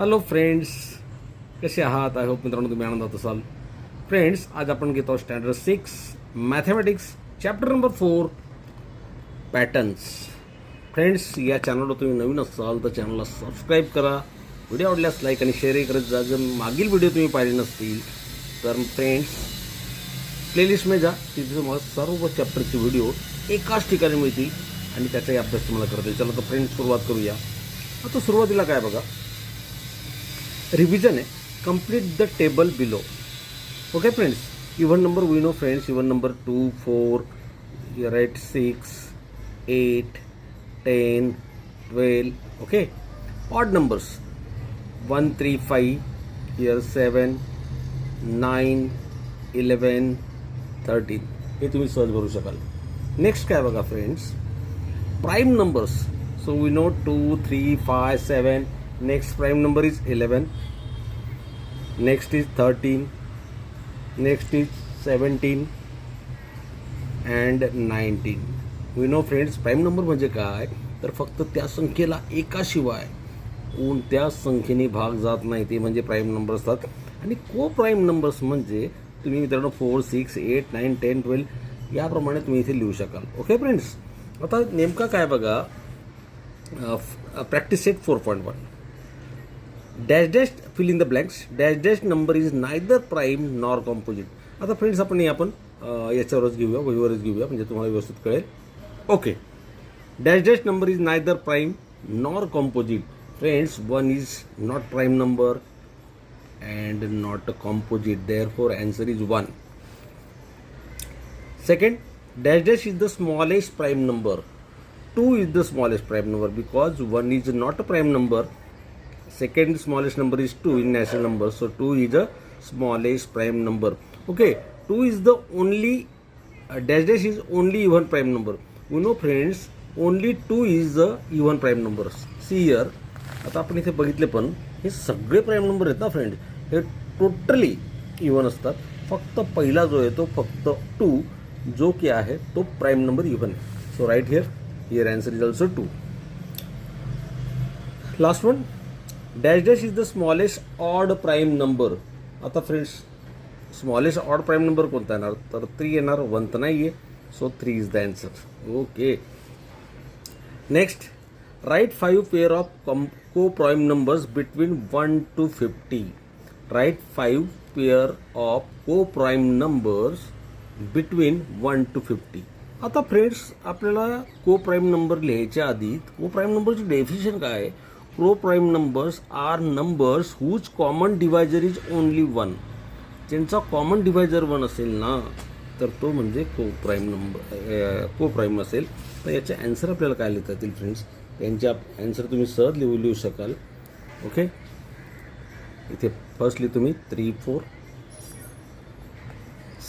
Hello friends, कसे आहात? I hope मित्रांनो तुम्ही आनंदात असाल. फ्रेंड्स, आज आपण घेतो standard 6 mathematics chapter number 4 patterns. Friends, या चॅनलवर तुम्ही नवीन असाल तर चॅनलला सबस्क्राईब करा. व्हिडिओ आवडल्यास लाईक आणि शेअरही करत जा. जर मागील व्हिडिओ तुम्ही पाहिले नसतील तर फ्रेंड्स प्लेलिस्ट में जा, तिथे तुम्हाला सर्व चॅप्टरचे व्हिडिओ एकाच ठिकाणी मिळतील आणि त्याचाही अभ्यास तुम्हाला करता येईल. चला तर फ्रेंड्स सुरुवात करूया. आता सुरुवातीला काय बघा, रिविजन है. Complete the table below. Okay friends, even number we know friends, even number 2 4 right 6 8 10 12. Okay, odd numbers 1 3 5 here 7 9 11 13. हे तुम्ही सहज भरू शकाल. नेक्स्ट काय बघा friends, prime numbers. So we know 2 3 5 7. Next prime number is 11. Next is 13. Next is 17 and 19. We know friends, prime number म्हणजे काय, तर फक्त त्या संख्येला एकाशिवाय कोणत्या संख्येने भाग जात नाही ते म्हणजे प्राईम नंबर असतात. आणि को प्राईम नंबर्स म्हणजे तुम्ही मित्रांनो 4 6 8 9 10 12 याप्रमाणे तुम्ही इथे लिहू शकाल. ओके फ्रेंड्स, आता नेमका काय बघा, practice set 4.1. Dash dash fill in the blanks. Dash dash number is neither prime nor composite. आता फ्रेंड्स आपण हे आपण याच्यावरच घेऊया, वहीवरच घेऊया म्हणजे तुम्हाला व्यवस्थित कळेल. Okay, dash dash number is neither prime nor composite. Friends, 1 is not prime number and not composite, therefore answer is 1. Second, dash dash is the smallest prime number. 2 is the smallest prime number because 1 is not a prime number. Second smallest number is 2 in natural numbers, so 2 is the smallest prime number. Okay, 2 is the only dash dash is only even prime number. You know friends, only 2 is the even prime numbers. See here, आता आपण इथे बघितले पण हे सगळे prime number आहेत ना friend, हे टोटली इवन असतात. फक्त पहिला जो आहे तो फक्त 2 जो की आहे तो प्राईम नंबर इवन आहे. So right here, here answer is also 2. Last one, dash dash is the smallest odd prime number. आता friends, smallest odd prime number कोणता येणार, तर 3 येणार. 1 तर नाही आहे, so 3 is the answer. Okay, next, right 5 pair of coprime numbers between 1 to 50. Right 5 pair of coprime numbers between 1 to 50. आता friends, आपल्याला को प्राईम नंबर लिहायच्या आधी को प्राईम नंबरची डेफिनेशन काय आहे? Coprime numbers are numbers whose common divisor is only 1. ज्यांचा कॉमन डिवायजर 1 असेल ना, तर तो म्हणजे को प्राईम नंबर, को प्राईम असेल. तर याचे ॲन्सर आपल्याला काय लिहिता येतील फ्रेंड्स? यांचे ॲन्सर तुम्ही सहज लिहू शकाल. ओके, इथे फर्स्टली तुम्ही 3 4.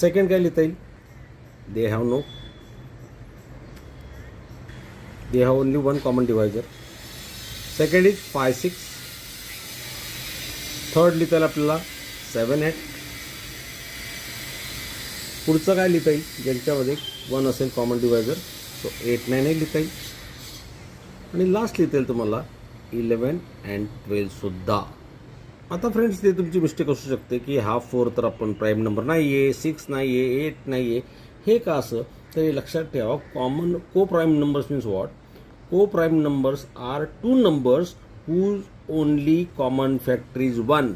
सेकंड काय लिहिता येईल? They have no, they have only one common divisor. Second is 5 6. Third लिहिता येईल आपल्याला 7 8. पुढचं काय लिहिता येईल ज्यांच्यामध्ये 1 असेल कॉमन डिवायजर, सो 8 9 हे लिहिता येईल. आणि लास्ट लिहिता येईल तुम्हाला 11 and 12 सुद्धा. आता फ्रेंड्स, ते तुमची मिस्टेक असू शकते की हा 4 तर आपण प्राईम नंबर नाही आहे, 6 नाही आहे, 8 नाही आहे. हे का असं? तर हे लक्षात ठेवा, कॉमन को prime numbers means what? Co-prime numbers are two numbers whose only common factor is 1.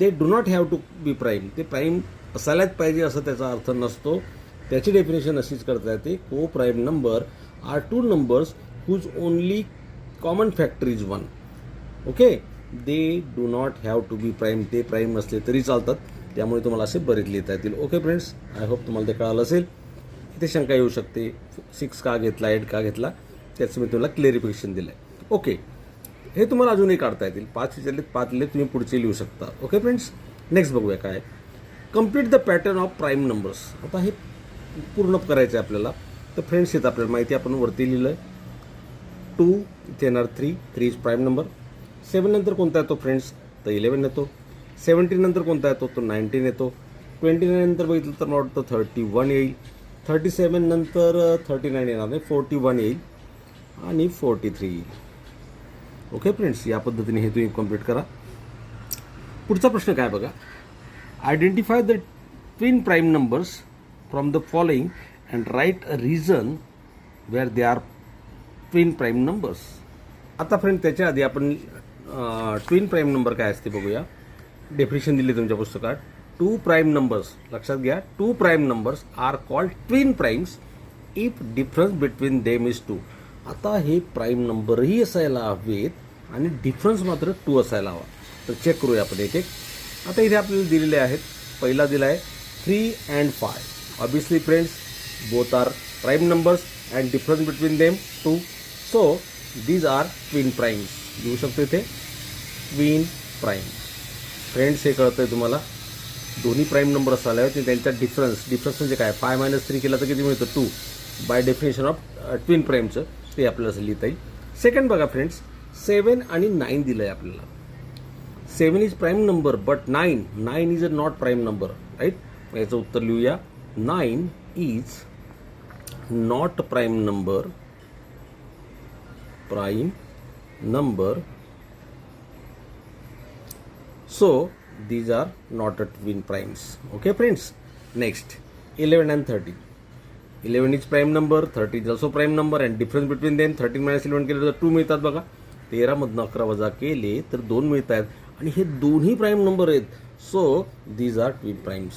They do not have to be prime. ते प्राईम असायलाच पाहिजे असं त्याचा अर्थ नसतो. त्याची डेफिनेशन अशीच करता येते, coprime number are two numbers whose only common factor is 1. Okay, they do not have to be prime. ते प्राईम नसले तरी चालतात, त्यामुळे तुम्हाला असे बरेच लिहिता येतील. ओके फ्रेंड्स, आय होप तुम्हाला ते कळालं असेल. इथे शंका येऊ शकते, 6 का घेतला, 8 का घेतला, त्याचं मी तुला क्लेरिफिकेशन दिलं आहे. ओके, हे तुम्हाला अजूनही काढता येतील. 5 विचारले 5 लिहिले, तुम्ही पुढचे लिहू शकता. ओके फ्रेंड्स, नेक्स्ट बघूया काय, complete the pattern of prime numbers. आता हे पूर्ण करायचं आहे आपल्याला. तर फ्रेंड्स, येतं आपल्याला माहिती, आपण वरती लिहिलं आहे 2, इथे येणार 3 इज प्राईम नंबर. 7 नंतर कोणता येतो फ्रेंड्स, तर 11 येतो. 17 नंतर कोणता येतो, तो 19 येतो. 29 नंतर बघितलं तर मला वाटतं 31 येईल. 37 नंतर 39 येणार नाही, 41 येईल आणि 43 येईल. ओके फ्रेंड्स, या पद्धतीने हे तुम्ही कंप्लीट करा. पुढचा प्रश्न काय बघा, identify the twin prime numbers from the following and write a reason where they are twin prime numbers. आता फ्रेंड त्याच्या आधी आपण ट्विन प्राईम नंबर काय असते बघूया. डेफिनेशन दिली तुमच्या पुस्तकात. टू प्राईम नंबर्स, लक्षात घ्या, two prime numbers are called twin primes if difference between them is 2. आता हे प्राईम नंबरही असायला हवेत आणि डिफरन्स मात्र 2 असायला हवा. तर चेक करूया आपण एक एक. आता इथे आपल्याला दिलेले आहेत. पहिला दिला आहे 3 and 5. Obviously friends both are prime numbers and difference between them 2. So these are twin primes. लिहू शकतो इथे ट्विन प्राईम. फ्रेंड्स हे कळतं आहे तुम्हाला, दोन्ही प्राईम नंबर असायला हवे. त्यांचा डिफरन्स म्हणजे काय, 5 - 3 केला तर किती मिळतं 2. बाय डेफिनेशन ऑफ ट्विन प्राईमचं ते आपल्याला असं लिहिता येईल. सेकंड बघा फ्रेंड्स, 7 आणि 9 दिलं आहे आपल्याला. 7 is prime number but 9 is a not prime number, right. याचं उत्तर लिहूया, 9 is not prime number so these are not a twin primes. Okay friends, next 11 and 13. 11 is prime number, 13 is also prime number and difference between them 13 - 11 केले तर 2 मिळतात बघा. 13 मधनं 11 वजा केले तर 2 मिळतात आणि हे दोन्ही प्राईम नंबर आहेत. So these are twin primes.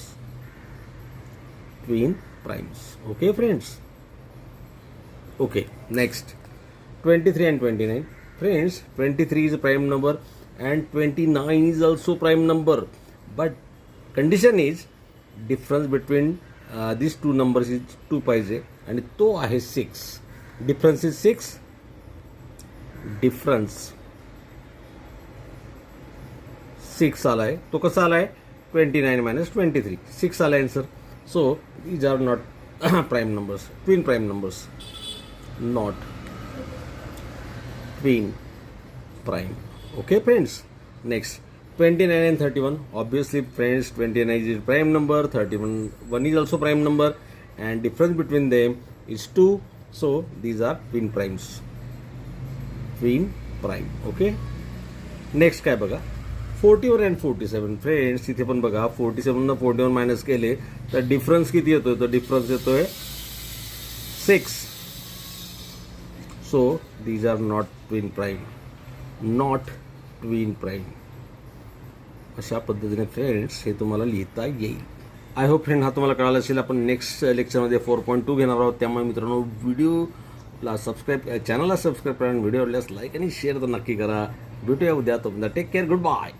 Okay friends. Okay, next 23 and 29. Friends, 23 is a prime number and 29 is also prime number, but condition is difference between these two numbers is 2 पाहिजे आणि तो आहे 6. difference is 6. difference 6 आलाय. तो कसा आलाय, 29 - 23. 6 आलाय answer. So these are not prime numbers, twin prime numbers, not twin prime. Okay friends, next 29 and 31. Obviously friends, 29 is prime number, 31 is also prime number and difference between them is 2. So these are twin primes. Okay, next काय बघा, 41 and 47. Friends इथे पण बघा, 47 न 41 minus केले तर difference किती येतोय, तर डिफरन्स येतोय 6. So these are not twin prime. अशा पद्धतीने फ्रेंड्स हे तुम्हाला लिहिता येईल. आय होप फ्रेंड हा तुम्हाला कळाला असेल. आपण नेक्स्ट लेक्चरमध्ये 4.2 घेणार आहोत. त्यामुळे मित्रांनो व्हिडिओला चॅनलला सबस्क्राईब करा आणि व्हिडिओ आवडल्यास लाईक आणि शेअर तर नक्की करा. भेटूया उद्या. तोपर्यंत टेक केअर, गुड बाय.